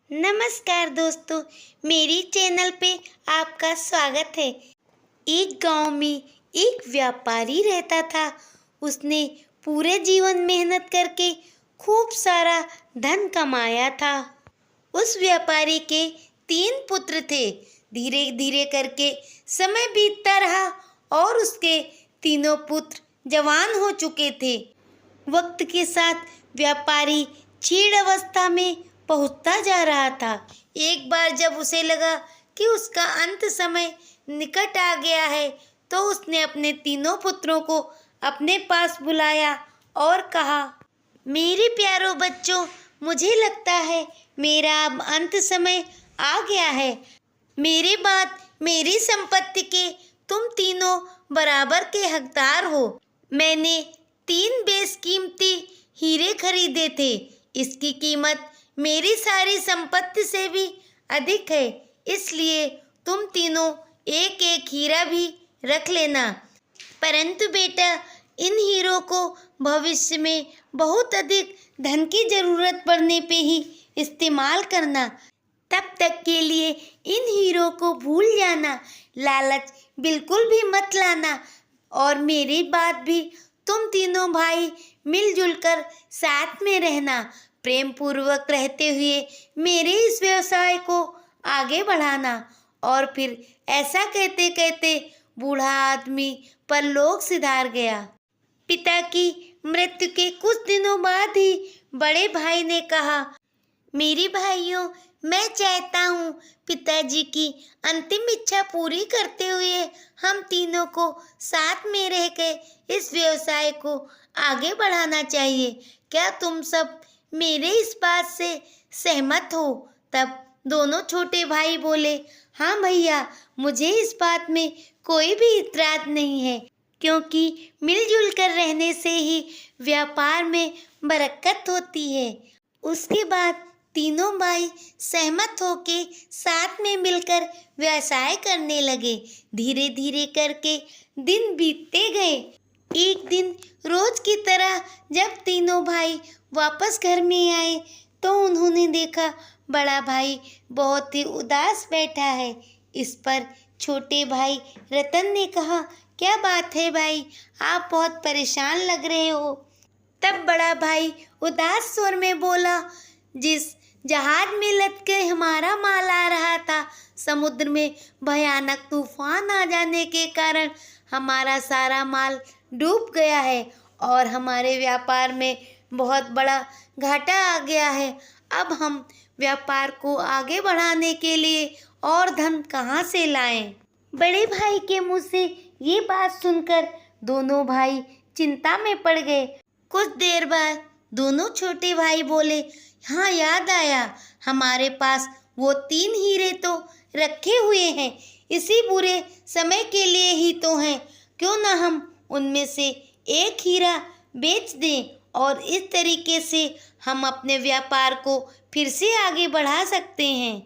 नमस्कार दोस्तों, मेरी चैनल पे आपका स्वागत है। एक गांव में एक व्यापारी रहता था। उसने पूरे जीवन मेहनत करके खूब सारा धन कमाया था। उस व्यापारी के 3 पुत्र थे। धीरे धीरे करके समय बीतता रहा और उसके तीनों पुत्र जवान हो चुके थे। वक्त के साथ व्यापारी क्षीण अवस्था में पहुंचता जा रहा था। एक बार जब उसे लगा कि उसका अंत समय निकट आ गया है, तो उसने अपने तीनों पुत्रों को अपने पास बुलाया और कहा, मेरे प्यारों बच्चों, मुझे लगता है मेरा अब अंत समय आ गया है। मेरे बाद मेरी संपत्ति के तुम तीनों बराबर के हकदार हो। मैंने 3 बेशकीमती हीरे खरीदे थे। इसकी कीमत मेरी सारी संपत्ति से भी अधिक है। इसलिए तुम तीनों एक एक हीरा भी रख लेना। परंतु बेटा, इन हीरों को भविष्य में बहुत अधिक धन की जरूरत पड़ने पे ही इस्तेमाल करना। तब तक के लिए इन हीरों को भूल जाना। लालच बिल्कुल भी मत लाना। और मेरी बात भी, तुम तीनों भाई मिलजुल कर साथ में रहना। प्रेम पूर्वक रहते हुए मेरे इस व्यवसाय को आगे बढ़ाना। और फिर ऐसा कहते कहते बूढ़ा आदमी परलोक सिधार गया। पिता की मृत्यु के कुछ दिनों बाद ही बड़े भाई ने कहा, मेरे भाइयों, मैं चाहता हूँ पिताजी की अंतिम इच्छा पूरी करते हुए हम तीनों को साथ में रह के इस व्यवसाय को आगे बढ़ाना चाहिए। क्या तुम सब मेरे इस बात से सहमत हो? तब दोनों छोटे भाई बोले, हाँ भैया, मुझे इस बात में कोई भी इतराज नहीं है, क्योंकि मिलजुल कर रहने से ही व्यापार में बरकत होती है। उसके बाद तीनों भाई सहमत होके साथ में मिलकर व्यवसाय करने लगे। धीरे धीरे करके दिन बीतते गए। एक दिन रोज की तरह जब तीनों भाई वापस घर में आए, तो उन्होंने देखा बड़ा भाई बहुत ही उदास बैठा है। इस पर छोटे भाई रतन ने कहा, क्या बात है भाई, आप बहुत परेशान लग रहे हो। तब बड़ा भाई उदास स्वर में बोला, जिस जहाज में लद के हमारा माल आ रहा था, समुद्र में भयानक तूफान आ जाने के कारण हमारा सारा माल डूब गया है और हमारे व्यापार में बहुत बड़ा घाटा आ गया है। अब हम व्यापार को आगे बढ़ाने के लिए और धन कहाँ से लाएं? बड़े भाई के मुंह से ये बात सुनकर दोनों भाई चिंता में पड़ गए। कुछ देर बाद दोनों छोटे भाई बोले, हाँ याद आया, हमारे पास वो 3 हीरे तो रखे हुए हैं। इसी बुरे समय के लिए ही तो हैं। क्यों ना हम उनमें से एक हीरा बेच दें और इस तरीके से हम अपने व्यापार को फिर से आगे बढ़ा सकते हैं।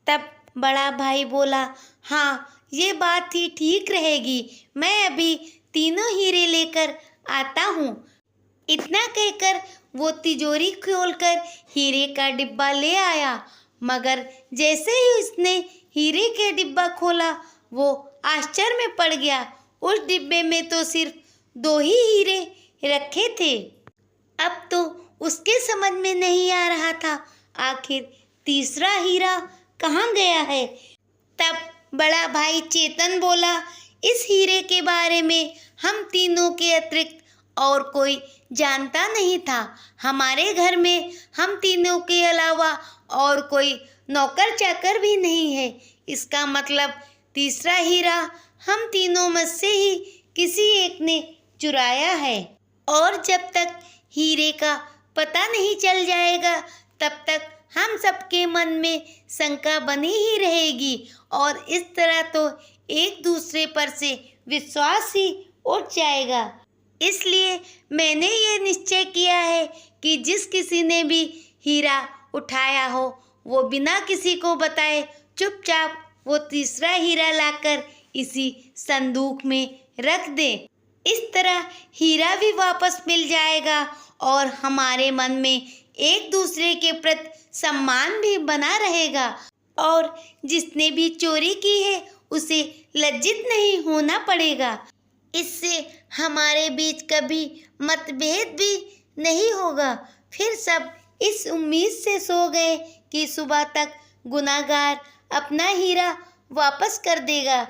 तब बड़ा भाई बोला, हाँ ये बात ही ठीक रहेगी, मैं अभी तीनों हीरे लेकर आता हूँ। इतना कहकर वो तिजोरी खोलकर हीरे का डिब्बा ले आया। मगर जैसे ही उसने हीरे के डिब्बा खोला, वो आश्चर्य में पड़ गया। उस डिब्बे में तो सिर्फ 2 ही हीरे रखे थे। अब तो उसके समझ में नहीं आ रहा था, आखिर तीसरा हीरा कहाँ गया है। तब बड़ा भाई चेतन बोला, इस हीरे के बारे में हम तीनों के अतिरिक्त और कोई जानता नहीं था। हमारे घर में हम तीनों के अलावा और कोई नौकर चाकर भी नहीं है। इसका मतलब तीसरा हीरा हम तीनों में से ही किसी एक ने चुराया है। और जब तक हीरे का पता नहीं चल जाएगा, तब तक हम सबके मन में शंका बनी ही रहेगी और इस तरह तो एक दूसरे पर से विश्वास ही उठ जाएगा। इसलिए मैंने ये निश्चय किया है कि जिस किसी ने भी हीरा उठाया हो, वो बिना किसी को बताए चुपचाप वो तीसरा हीरा लाकर इसी संदूक में रख दे। इस तरह हीरा भी वापस मिल जाएगा और हमारे मन में एक दूसरे के प्रति सम्मान भी बना रहेगा और जिसने भी चोरी की है उसे लज्जित नहीं होना पड़ेगा। इससे हमारे बीच कभी मतभेद भी नहीं होगा। फिर सब इस उम्मीद से सो गए कि सुबह तक गुनाहगार अपना हीरा वापस कर देगा,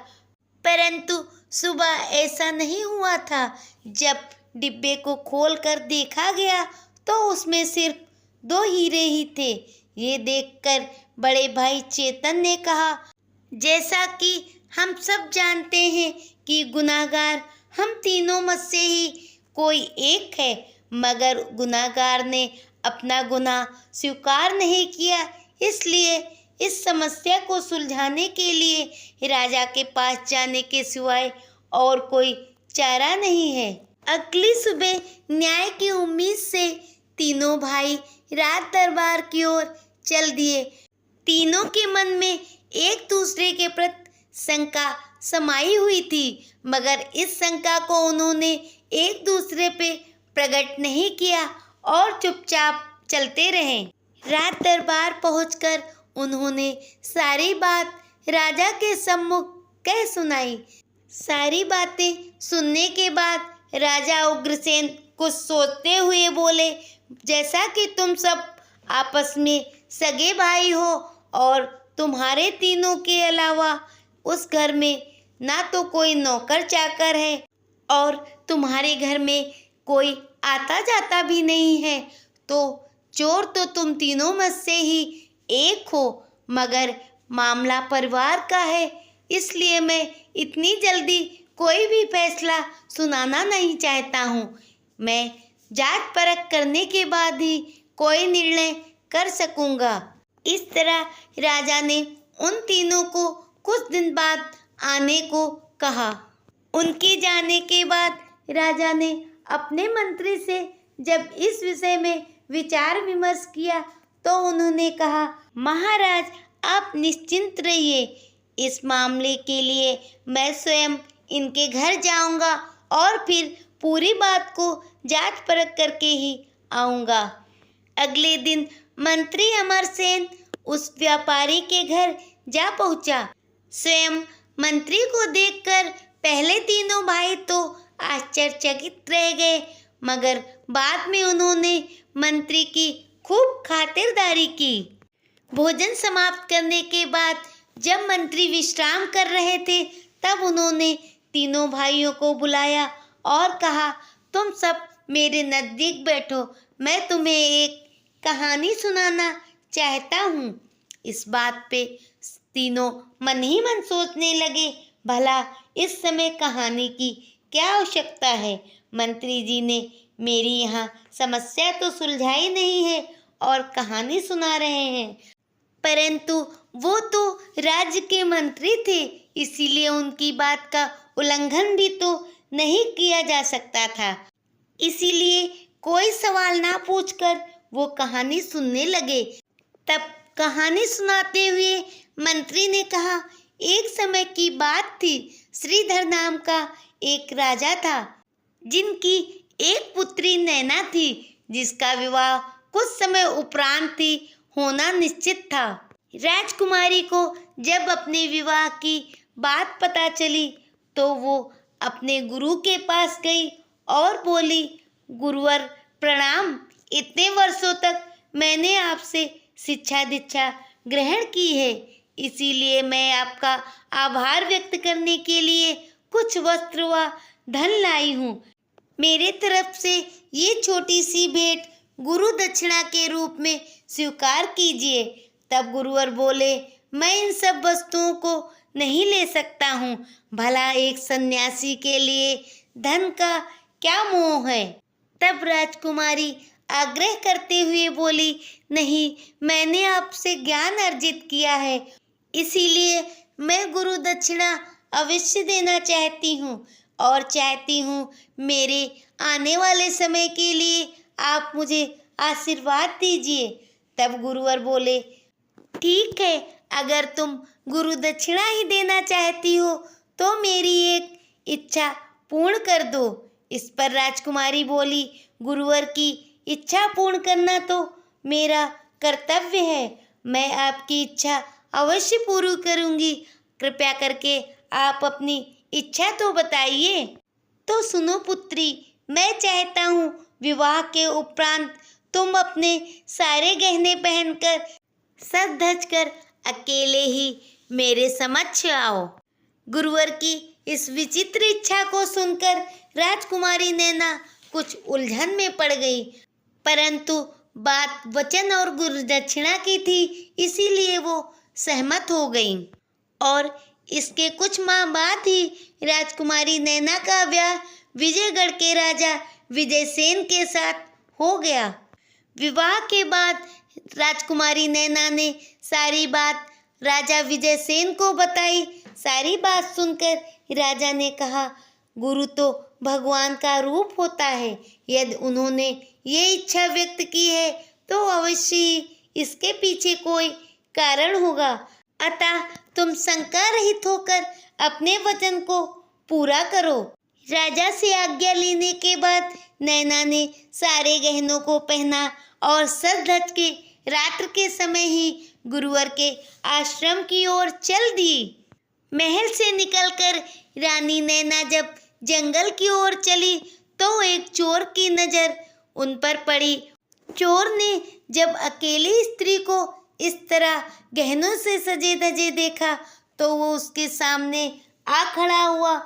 परंतु सुबह ऐसा नहीं हुआ था। जब डिब्बे को खोलकर देखा गया तो उसमें सिर्फ 2 हीरे ही थे। ये देखकर बड़े भाई चेतन ने कहा, जैसा कि हम सब जानते हैं कि गुनाहगार हम तीनों में से ही कोई एक है, मगर गुनाहगार ने अपना गुनाह स्वीकार नहीं किया। इसलिए इस समस्या को सुलझाने के लिए राजा के पास जाने के सिवाय और कोई चारा नहीं है। अगली सुबह न्याय की उम्मीद से तीनों भाई राज दरबार की ओर चल दिए। तीनों के मन में एक दूसरे के प्रति शंका समाई हुई थी, मगर इस शंका को उन्होंने एक दूसरे पे प्रकट नहीं किया और चुपचाप चलते रहे। राज दरबार पहुंचकर उन्होंने सारी बात राजा के सम्मुख कह सुनाई। सारी बातें सुनने के बाद राजा उग्रसेन कुछ सोचते हुए बोले, जैसा कि तुम सब आपस में सगे भाई हो और तुम्हारे तीनों के अलावा उस घर में ना तो कोई नौकर चाकर है और तुम्हारे घर में कोई आता जाता भी नहीं है, तो चोर तो तुम तीनों में से ही एक हो। मगर मामला परिवार का है, इसलिए मैं इतनी जल्दी कोई भी फैसला सुनाना नहीं चाहता हूँ। मैं जांच परख करने के बाद ही कोई निर्णय कर सकूँगा। इस तरह राजा ने उन तीनों को कुछ दिन बाद आने को कहा। उनके जाने के बाद राजा ने अपने मंत्री से जब इस विषय में विचार विमर्श किया तो उन्होंने कहा, महाराज आप निश्चिंत रहिए, इस मामले के लिए मैं स्वयं इनके घर जाऊंगा और फिर पूरी बात को जांच परख करके ही आऊंगा। अगले दिन मंत्री अमरसेन उस व्यापारी के घर जा पहुंचा। स्वयं मंत्री को देखकर पहले तीनों भाई तो आश्चर्यचकित रह गए, मगर बाद में उन्होंने मंत्री की खूब खातिरदारी की। भोजन समाप्त करने के बाद जब मंत्री विश्राम कर रहे थे तब उन्होंने तीनों भाइयों को बुलाया और कहा, तुम सब मेरे नज़दीक बैठो, मैं तुम्हें एक कहानी सुनाना चाहता हूँ। इस बात पे तीनों मन ही मन सोचने लगे, भला इस समय कहानी की क्या आवश्यकता है। मंत्री जी ने मेरी यहाँ समस्या तो सुलझाई नहीं है और कहानी सुना रहे हैं, परंतु वो तो राज्य के मंत्री थे, इसीलिए उनकी बात का उल्लंघन भी तो नहीं किया जा सकता था। इसीलिए कोई सवाल ना पूछकर वो कहानी सुनने लगे। तब कहानी सुनाते हुए मंत्री ने कहा, एक समय की बात थी, श्रीधर नाम का एक राजा था, जिनकी एक पुत्री नैना थी, जिसका विवाह कुछ समय उपरांत ही होना निश्चित था। राजकुमारी को जब अपने विवाह की बात पता चली तो वो अपने गुरु के पास गई और बोली, गुरुवर प्रणाम, इतने वर्षों तक मैंने आपसे शिक्षा दीक्षा ग्रहण की है, इसीलिए मैं आपका आभार व्यक्त करने के लिए कुछ वस्त्र व धन लाई हूँ। मेरे तरफ से ये छोटी सी भेंट गुरु दक्षिणा के रूप में स्वीकार कीजिए। तब गुरुवर बोले, मैं इन सब वस्तुओं को नहीं ले सकता हूँ, भला एक सन्यासी के लिए धन का क्या मोह है। तब राजकुमारी आग्रह करते हुए बोली, नहीं, मैंने आपसे ज्ञान अर्जित किया है, इसीलिए मैं गुरु दक्षिणा अवश्य देना चाहती हूँ और चाहती हूँ मेरे आने वाले समय के लिए आप मुझे आशीर्वाद दीजिए। तब गुरुवर बोले, ठीक है, अगर तुम गुरु दक्षिणा ही देना चाहती हो तो मेरी एक इच्छा पूर्ण कर दो। इस पर राजकुमारी बोली, गुरुवर की इच्छा पूर्ण करना तो मेरा कर्तव्य है। मैं आपकी इच्छा अवश्य पूरी करूँगी। कृपया करके आप अपनी इच्छा तो बताइए। तो सुनो पुत्री, मैं चाहता हूँ विवाह के उपरांत तुम अपने सारे गहने पहनकर सज धज कर अकेले ही मेरे समक्ष आओ। गुरुवर की इस विचित्र इच्छा को सुनकर राजकुमारी नैना कुछ उलझन में पड़ गई, परंतु बात वचन और गुरु दक्षिणा की थी, इसीलिए वो सहमत हो गई। और इसके कुछ माह बाद ही राजकुमारी नैना का ब्याह विजयगढ़ के राजा विजयसेन के साथ हो गया। विवाह के बाद राजकुमारी नैना ने सारी बात राजा विजयसेन को बताई। सारी बात सुनकर राजा ने कहा, गुरु तो भगवान का रूप होता है। यदि उन्होंने ये इच्छा व्यक्त की है तो अवश्य ही इसके पीछे कोई कारण होगा। अतः तुम शंका रहित होकर अपने वचन को पूरा करो। राजा से आज्ञा लेने के बाद नैना ने सारे गहनों को पहना और सज धज के रात्र के समय ही गुरुवर के आश्रम की ओर चल दी। महल से निकलकर रानी नैना जब जंगल की ओर चली तो एक चोर की नजर उन पर पड़ी। चोर ने जब अकेली स्त्री को इस तरह गहनों से सजे धजे देखा तो वो उसके सामने आ खड़ा हुआ।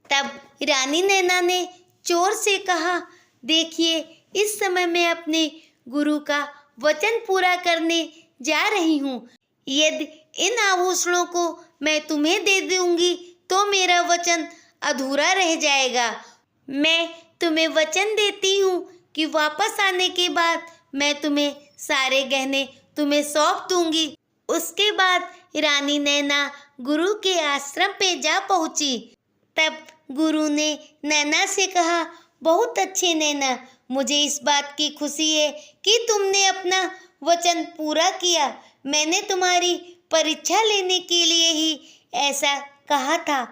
तब रानी नैना ने चोर से कहा, देखिए, इस समय मैं अपने गुरु का वचन पूरा करने जा रही हूँ। यदि इन आभूषणों को मैं तुम्हें दे दूंगी तो मेरा वचन अधूरा रह जाएगा। मैं तुम्हें वचन देती हूँ कि वापस आने के बाद मैं तुम्हें सारे गहने तुम्हें सौंप दूंगी। उसके बाद रानी नैना गुरु के आश्रम पे जा पहुंची। तब गुरु ने नैना से कहा, बहुत अच्छे नैना, मुझे इस बात की खुशी है कि तुमने अपना वचन पूरा किया। मैंने तुम्हारी परीक्षा लेने के लिए ही ऐसा कहा था।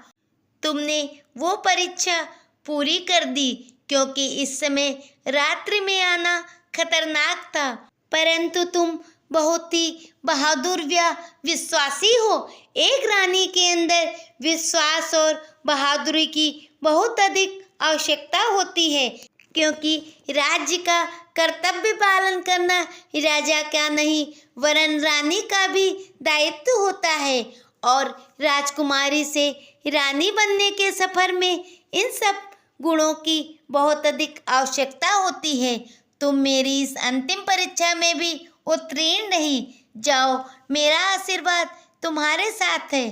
तुमने वो परीक्षा पूरी कर दी, क्योंकि इस समय रात्रि में आना खतरनाक था, परंतु तुम बहुत ही बहादुर व विश्वासी हो। एक रानी के अंदर विश्वास और बहादुरी की बहुत अधिक आवश्यकता होती है, क्योंकि राज्य का कर्तव्य पालन करना राजा का नहीं वरन रानी का भी दायित्व होता है। और राजकुमारी से रानी बनने के सफर में इन सब गुणों की बहुत अधिक आवश्यकता होती है। तुम मेरी इस अंतिम परीक्षा में भी उत्तीर्ण रही। जाओ, मेरा आशीर्वाद तुम्हारे साथ है।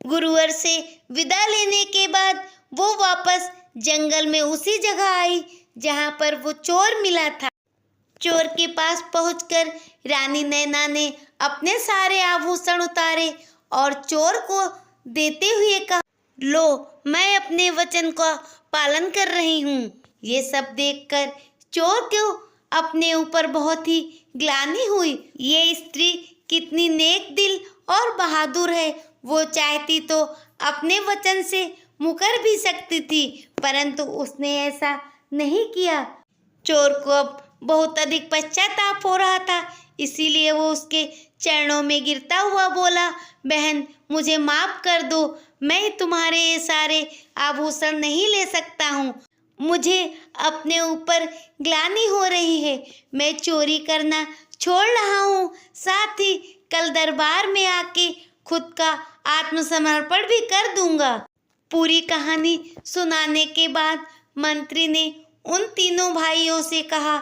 गुरुवर से विदा लेने के बाद वो वापस जंगल में उसी जगह आई जहाँ पर वो चोर मिला था। चोर के पास पहुंचकर रानी नैना ने अपने सारे आभूषण उतारे और चोर को देते हुए कहा, लो, मैं अपने वचन का पालन कर रही हूँ। ये सब देखकर चोर को अपने ऊपर बहुत ही ग्लानि हुई। ये स्त्री कितनी नेक दिल और बहादुर है। वो चाहती तो अपने वचन से मुकर भी सकती थी, परंतु उसने ऐसा नहीं किया। चोर को अब बहुत अधिक पश्चाताप हो रहा था, इसीलिए वो उसके चरणों में गिरता हुआ बोला, बहन, मुझे माफ कर दो। मैं तुम्हारे ये सारे आभूषण नहीं ले सकता हूँ। मुझे अपने ऊपर ग्लानि हो रही है। मैं चोरी करना छोड़ रहा हूँ। साथ ही कल दरबार में आके खुद का आत्मसमर्पण भी कर दूंगा। पूरी कहानी सुनाने के बाद मंत्री ने उन तीनों भाइयों से कहा,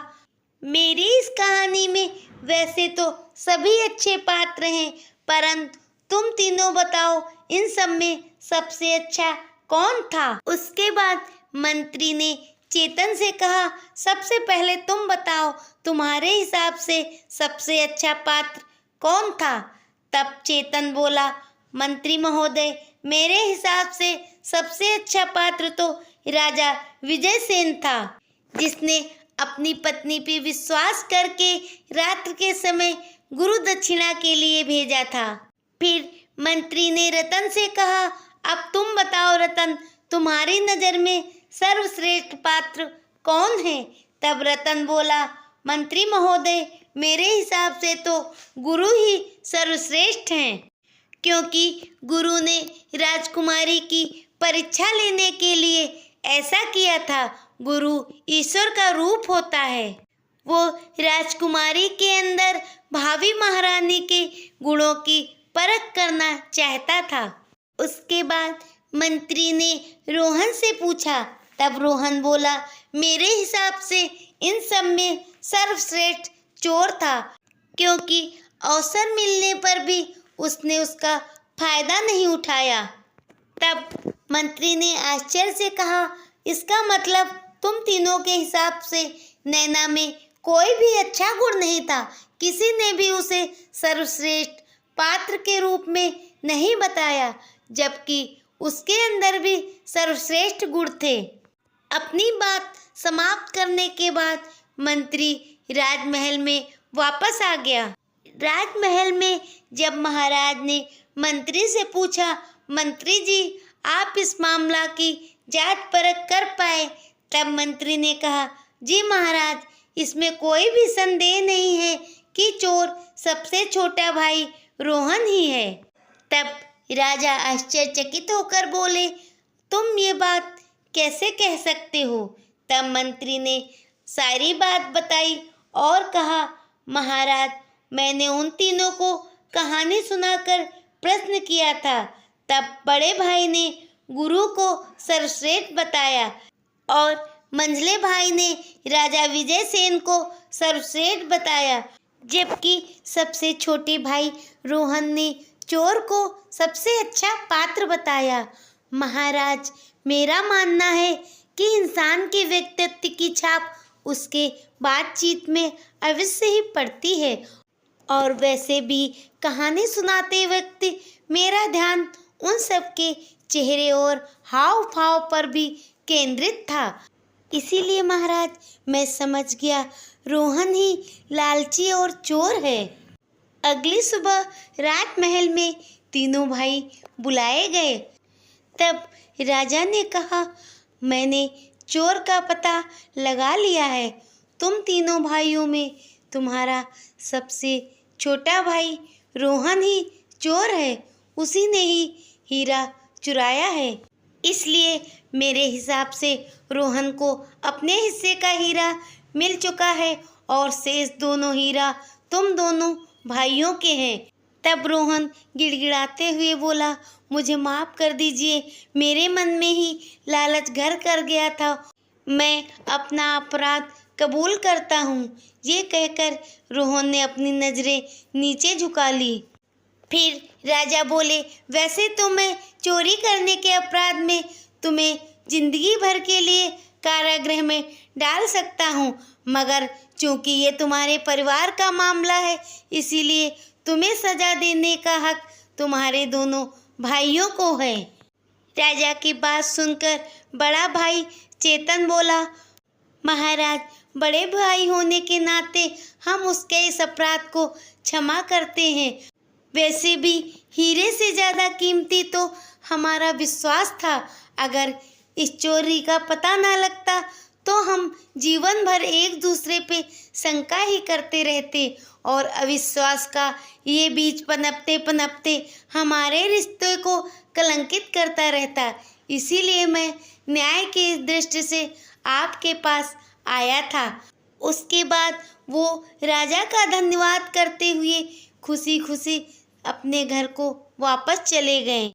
मेरी इस कहानी में वैसे तो सभी अच्छे पात्र हैं, परंतु तुम तीनों बताओ, इन सब में सबसे अच्छा कौन था? उसके बाद मंत्री ने चेतन से कहा, सबसे पहले तुम बताओ, तुम्हारे हिसाब से सबसे अच्छा पात्र कौन था? तब चेतन बोला, मंत्री महोदय, मेरे हिसाब से सबसे अच्छा पात्र तो राजा विजयसेन था, जिसने अपनी पत्नी पे विश्वास करके रात्र के समय गुरु दक्षिणा के लिए भेजा था। फिर मंत्री ने रतन से कहा, अब तुम बताओ रतन, तुम्हारी नज़र में सर्वश्रेष्ठ पात्र कौन है? तब रतन बोला, मंत्री महोदय, मेरे हिसाब से तो गुरु ही सर्वश्रेष्ठ हैं, क्योंकि गुरु ने राजकुमारी की परीक्षा लेने के लिए ऐसा किया था। गुरु ईश्वर का रूप होता है। वो राजकुमारी के अंदर भावी महारानी के गुणों की परख करना चाहता था। उसके बाद मंत्री ने रोहन से पूछा। तब रोहन बोला, मेरे हिसाब से इन सब में सर्वश्रेष्ठ चोर था, क्योंकि अवसर मिलने पर भी उसने उसका फायदा नहीं उठाया। तब मंत्री ने आश्चर्य से कहा, इसका मतलब तुम तीनों के हिसाब से नैना में कोई भी अच्छा गुण नहीं था। किसी ने भी उसे सर्वश्रेष्ठ पात्र के रूप में नहीं बताया, जबकि उसके अंदर भी सर्वश्रेष्ठ गुण थे। अपनी बात समाप्त करने के बाद मंत्री राजमहल में वापस आ गया। राजमहल में जब महाराज ने मंत्री से पूछा, मंत्री जी, आप इस मामला की जांच परख कर पाए? तब मंत्री ने कहा, जी महाराज, इसमें कोई भी संदेह नहीं है कि चोर सबसे छोटा भाई रोहन ही है। तब राजा आश्चर्यचकित होकर बोले, तुम ये बात कैसे कह सकते हो? तब मंत्री ने सारी बात बताई और कहा, महाराज, मैंने उन तीनों को कहानी सुनाकर प्रश्न किया था। तब बड़े भाई ने गुरु को सर्वश्रेष्ठ बताया और मंझले भाई ने राजा विजयसेन को सर्वश्रेष्ठ बताया, जबकि सबसे छोटे भाई रोहन ने चोर को सबसे अच्छा पात्र बताया। महाराज, मेरा मानना है कि इंसान के व्यक्तित्व की छाप उसके बातचीत में अवश्य ही पड़ती है, और वैसे भी कहानी सुनाते वक्त मेरा ध्यान उन सबके चेहरे और हाव भाव पर भी केंद्रित था। इसीलिए महाराज, मैं समझ गया रोहन ही लालची और चोर है। अगली सुबह राजमहल में तीनों भाई बुलाए गए। तब राजा ने कहा, मैंने चोर का पता लगा लिया है। तुम तीनों भाइयों में तुम्हारा सबसे छोटा भाई रोहन ही चोर है। उसी ने ही हीरा चुराया है। इसलिए मेरे हिसाब से रोहन को अपने हिस्से का हीरा मिल चुका है और शेष दोनों हीरा तुम दोनों भाइयों के हैं। तब रोहन गिड़गिड़ाते हुए बोला, मुझे माफ़ कर दीजिए, मेरे मन में ही लालच घर कर गया था। मैं अपना अपराध कबूल करता हूँ। ये कहकर रोहन ने अपनी नज़रें नीचे झुका ली। फिर राजा बोले, वैसे तो मैं चोरी करने के अपराध में तुम्हें जिंदगी भर के लिए कारागृह में डाल सकता हूँ, मगर चूंकि ये तुम्हारे परिवार का मामला है, इसीलिए तुम्हें सजा देने का हक तुम्हारे दोनों भाइयों को है। राजा की बात सुनकर बड़ा भाई चेतन बोला, महाराज, बड़े भाई होने के नाते हम उसके इस अपराध को क्षमा करते हैं। वैसे भी हीरे से ज़्यादा कीमती तो हमारा विश्वास था। अगर इस चोरी का पता ना लगता तो हम जीवन भर एक दूसरे पे शंका ही करते रहते और अविश्वास का ये बीज पनपते पनपते हमारे रिश्ते को कलंकित करता रहता। इसीलिए मैं न्याय की दृष्टि से आपके पास आया था। उसके बाद वो राजा का धन्यवाद करते हुए खुशी खुशी अपने घर को वापस चले गए।